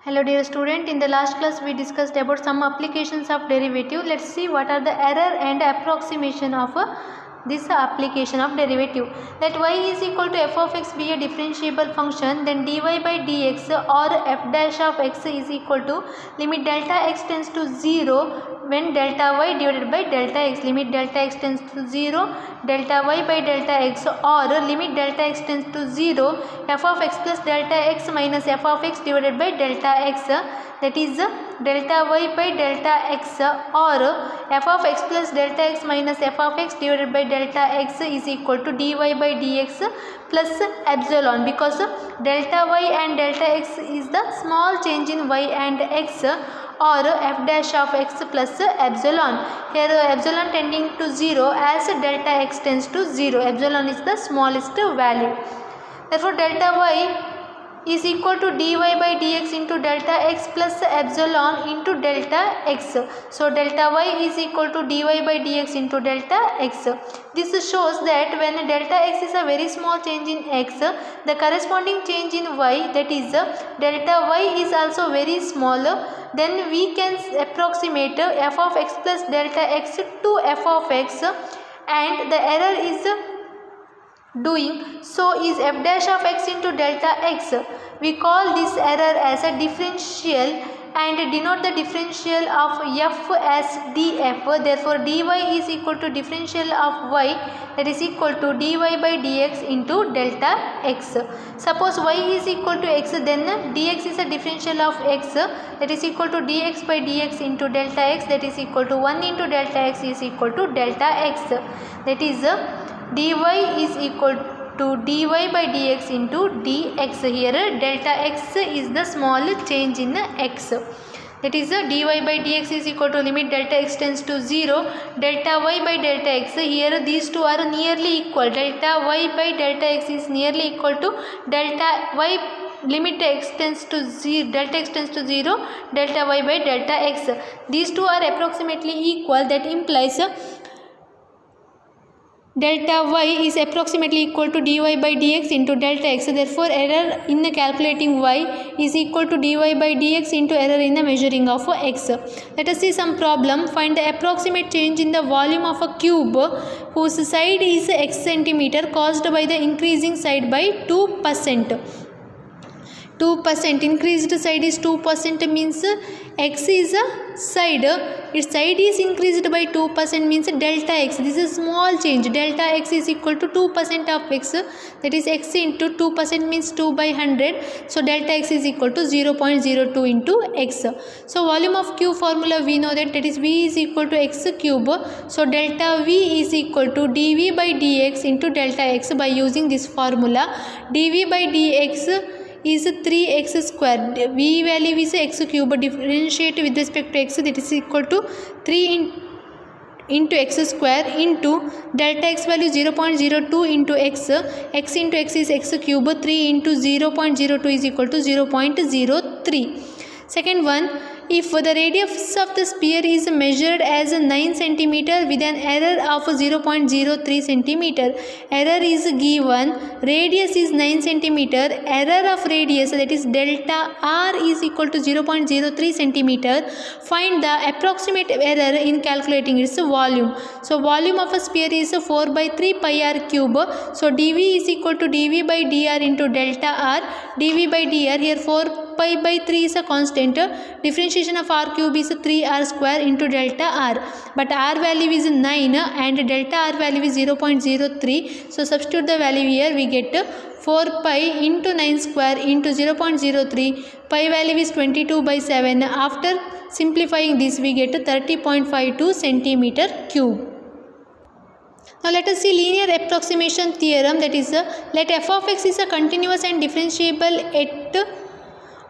Hello dear student, in the last class we discussed about some applications of derivative. Let's see what are the error and approximation of this application of derivative. Let y is equal to f of x be a differentiable function, then dy by dx or f dash of x is equal to limit delta x tends to 0 when delta y divided by delta x, limit delta x tends to 0 delta y by delta x, or limit delta x tends to 0 f of x plus delta x minus f of x divided by delta x, that is delta y by delta x, or f of x plus delta x minus f of x divided by delta x is equal to dy by dx plus epsilon, because delta y and delta x is the small change in y and x, or f dash of x plus epsilon. Here epsilon tending to 0 as delta x tends to 0. Epsilon is the smallest value. Therefore delta y is equal to dy by dx into delta x plus epsilon into delta x. So delta y is equal to dy by dx into delta x. This shows that when delta x is a very small change in x, the corresponding change in y, that is delta y, is also very small. Then we can approximate f of x plus delta x to f of x, and the error is doing so is f dash of x into delta x. We call this error as a differential and denote the differential of f as df. Therefore dy is equal to differential of y, that is equal to dy by dx into delta x. Suppose y is equal to x, then dx is a differential of x, that is equal to dx by dx into delta x, that is equal to 1 into delta x is equal to delta x, that is dy is equal to dy by dx into dx. Here delta x is the small change in x, that is dy by dx is equal to limit delta x tends to 0 delta y by delta x. Here these two are nearly equal. Delta y by delta x is nearly equal to delta y limit x tends to 0 delta x tends to 0 delta y by delta x. These two are approximately equal. That implies delta y is approximately equal to dy by dx into delta x. Therefore error in the calculating y is equal to dy by dx into error in the measuring of x. Let us see some problem. Find the approximate change in the volume of a cube whose side is x centimeter caused by the increasing side by 2%. 2% increased side is 2% means x is a side, its side is increased by 2% means delta x. This is small change. Delta x is equal to 2% of x, that is x into 2% means 2 by 100. So delta x is equal to 0.02 into x. So volume of cube formula we know that is v is equal to x cube. So delta v is equal to dv by dx into delta x. By using this formula, dv by dx is 3x square. V value is x cube. Differentiate with respect to x, that is equal to 3 into x square into delta x value 0.02 into x. X into x is x cube. 3 into 0.02 is equal to 0.03. Second one, if the radius of the sphere is measured as 9 cm with an error of 0.03 cm, error is given, radius is 9 cm, error of radius, that is delta r, is equal to 0.03 cm, find the approximate error in calculating its volume. So volume of a sphere is 4 by 3 pi r cube. So dv is equal to dv by dr into delta r, dv by dr. Here 4 pi by 3 is a constant. Differentiation of r cube is 3r square into delta r, but r value is 9 and delta r value is 0.03. So substitute the value here, we get 4 pi into 9 square into 0.03. Pi value is 22 by 7. After simplifying this, we get 30.52 centimeter cube. Now let us see linear approximation theorem, that is let f of x is a continuous and differentiable at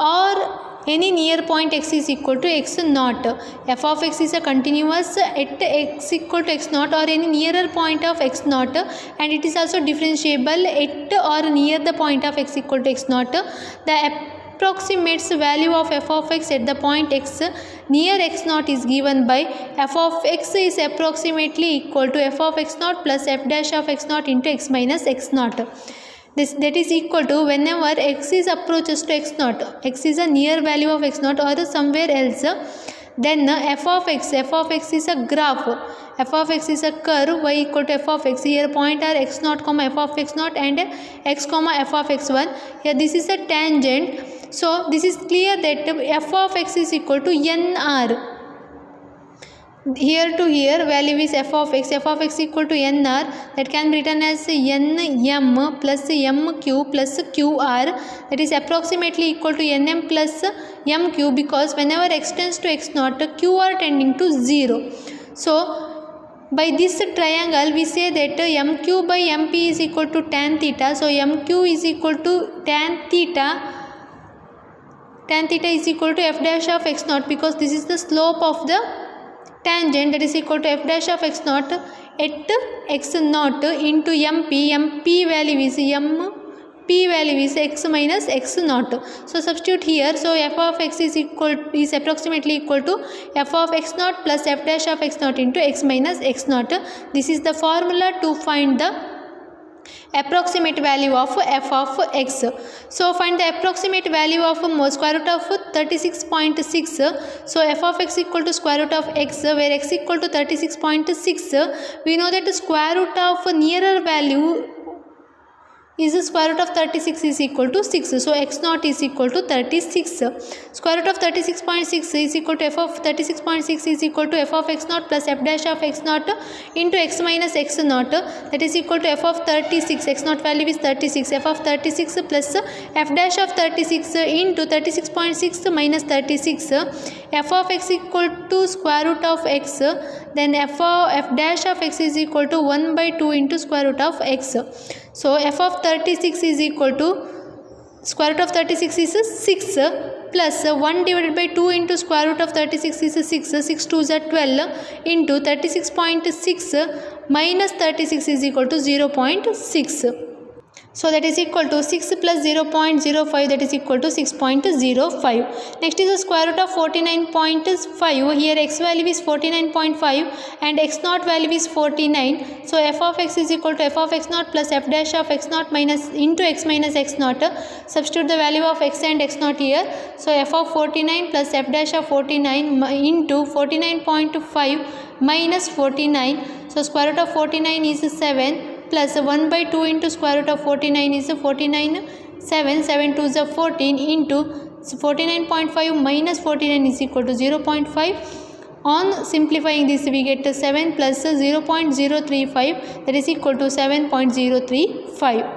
or any near point x is equal to x naught. F of x is a continuous at x equal to x naught or any nearer point of x naught, and it is also differentiable at or near the point of x equal to x naught. The approximates value of f of x at the point x near x naught is given by f of x is approximately equal to f of x naught plus f dash of x naught into x minus x naught. this that is equal to whenever x is approaches to x naught, x is a near value of x naught or somewhere else, then f of x is a graph, f of x is a curve, y equal to f of x. Here point are x naught comma f of x naught and x comma f of x1. Here this is a tangent. So this is clear that f of x is equal to nr. Here to here value is f of x equal to nr, that can be written as nm plus mq plus qr, that is approximately equal to nm plus mq, because whenever x tends to x naught, qr tending to 0. So by this triangle we say that mq by mp is equal to tan theta. So mq is equal to tan theta is equal to f dash of x naught, because this is the slope of the tangent, that is equal to f dash of x naught at x naught into mp value is x minus x naught. So substitute here. So f of x is approximately equal to f of x naught plus f dash of x naught into x minus x naught. This is the formula to find the approximate value of f of x. So find the approximate value of square root of 36.6. So f of x equal to square root of x, where x equal to 36.6. We know that the square root of nearer value is the square root of 36 is equal to 6. So x naught is equal to 36. Square root of 36.6 is equal to f of 36.6 is equal to f of x naught plus f dash of x naught into x minus x naught, that is equal to f of 36. X naught value is 36. F of 36 plus f dash of 36 into 36.6 minus 36. F of x equal to square root of x, then f dash of x is equal to 1 by 2 into square root of x. So f of 36 is equal to square root of 36 is 6 plus 1 divided by 2 into square root of 36 is 6. 6 2s are 12 into 36.6 minus 36 is equal to 0.6. So that is equal to 6 plus 0.05, that is equal to 6.05. Next is the square root of 49.5. Here x value is 49.5 and x naught value is 49. So f of x is equal to f of x naught plus f dash of x naught minus into x minus x naught. Substitute the value of x and x naught here. So f of 49 plus f dash of 49 into 49.5 minus 49. So square root of 49 is 7. Plus 1 by 2 into square root of 49 is 49, 7 2 is 14 into 49.5 minus 49 is equal to 0.5. On simplifying this we get 7 plus 0.035, that is equal to 7.035.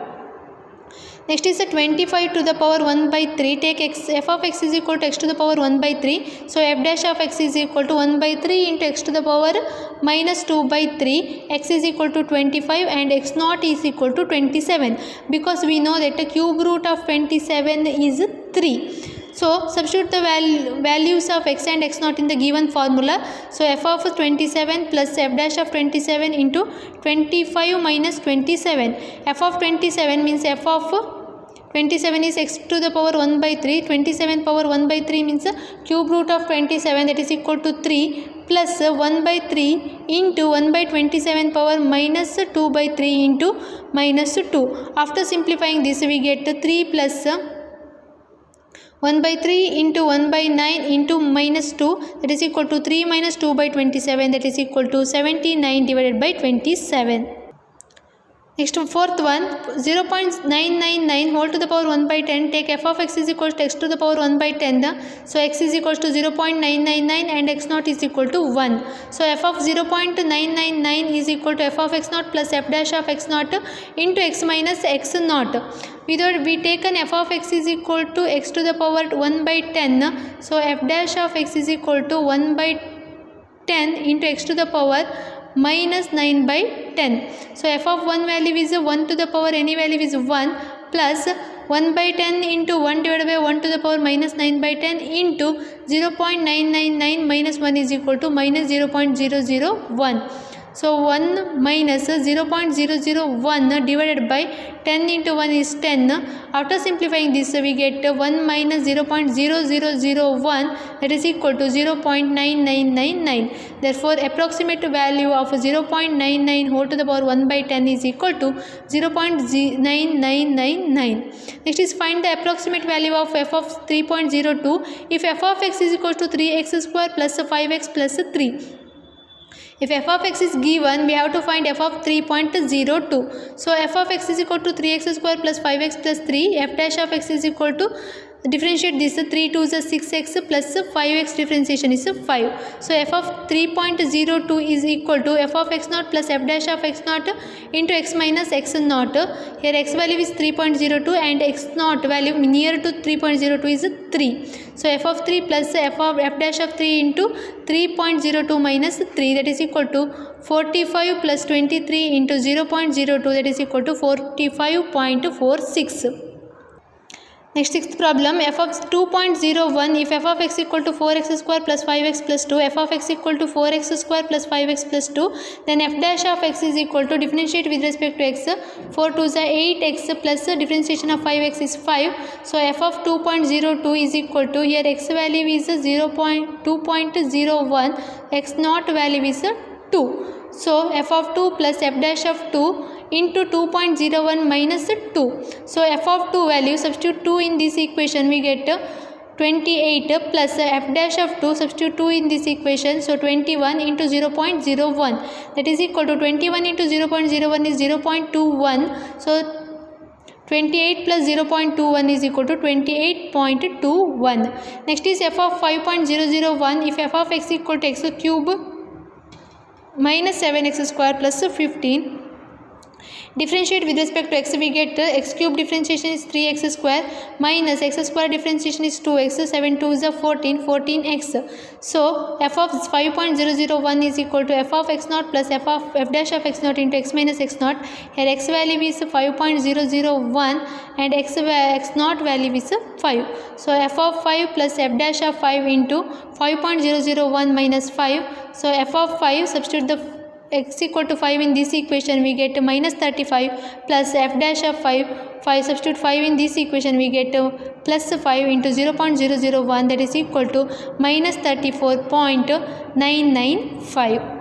Next is 25 to the power 1 by 3. Take f of x is equal to x to the power 1 by 3. So f dash of x is equal to 1 by 3 into x to the power minus 2 by 3. X is equal to 25 and x naught is equal to 27, because we know that the cube root of 27 is 3. So substitute the values of x and x naught in the given formula. So f of 27 plus f dash of 27 into 25 minus 27. F of 27 means f of 27 is x to the power 1 by 3. 27 power 1 by 3 means cube root of 27, that is equal to 3 plus 1 by 3 into 1 by 27 power minus 2 by 3 into minus 2. After simplifying this we get 3 plus 1 by 3 into 1 by 9 into minus 2, that is equal to 3 minus 2 by 27, that is equal to 79 divided by 27. Next fourth one, 0.999 whole to the power 1 by 10. Take f of x is equal to x to the power 1 by 10. So x is equal to 0.999 and x naught is equal to 1. So f of 0.999 is equal to f of x naught plus f dash of x naught into x minus x naught. We taken f of x is equal to x to the power 1 by 10. So f dash of x is equal to 1 by 10 into x to the power minus 9 by 10. So f of 1 value is 1 to the power any value is 1 plus 1 by 10 into 1 divided by 1 to the power minus 9 by 10 into 0.999 minus 1 is equal to minus 0.001. So 1 minus 0.001 divided by 10 into 1 is 10. After simplifying this, we get 1 minus 0.0001, that is equal to 0.9999. Therefore, approximate value of 0.99 whole to the power 1 by 10 is equal to 0.9999. Next is find the approximate value of f of 3.02 if f of x is equal to 3x square plus 5x plus 3. If f of x is given, we have to find f of 3.02. So f of x is equal to 3x square plus 5x plus 3. F dash of x is equal to, differentiate this, 3 2 is 6x plus 5x differentiation is 5. So f of 3.02 is equal to f of x naught plus f dash of x naught into x minus x naught. Here x value is 3.02 and x naught value near to 3.02 is 3. So f of 3 plus f dash of 3 into 3.02 minus 3, that is equal to 45 plus 23 into 0.02, that is equal to 45.46. Next, sixth problem, f of 2.01 if f of x equal to 4x square plus 5x plus 2, f of x equal to 4x square plus 5x plus 2, then f dash of x is equal to, differentiate with respect to x, 4 2 is 8x plus differentiation of 5x is 5. So f of 2.02 is equal to, here x value is 2.01, x naught value is 2. So f of 2 plus f dash of 2 into 2.01 minus 2. So f of 2 value, substitute 2 in this equation, we get 28 plus f dash of 2, substitute 2 in this equation, so 21 into 0.01, that is equal to 21 into 0.01 is 0.21. So 28 plus 0.21 is equal to 28.21. Next is f of 5.001 if f of x equal to x cube minus 7x square plus 15. Differentiate with respect to x, we get x cube differentiation is 3x square minus x square differentiation is 2x, 7 2 is 14, 14x. So f of 5.001 is equal to f of x naught plus f dash of x naught into x minus x naught. Here x value is 5.001 and x naught value is 5. So f of 5 plus f dash of 5 into 5.001 minus 5. So f of 5, substitute the x equal to 5 in this equation, we get minus 35 plus f dash of 5, substitute 5 in this equation, we get plus 5 into 0.001, that is equal to minus 34.995.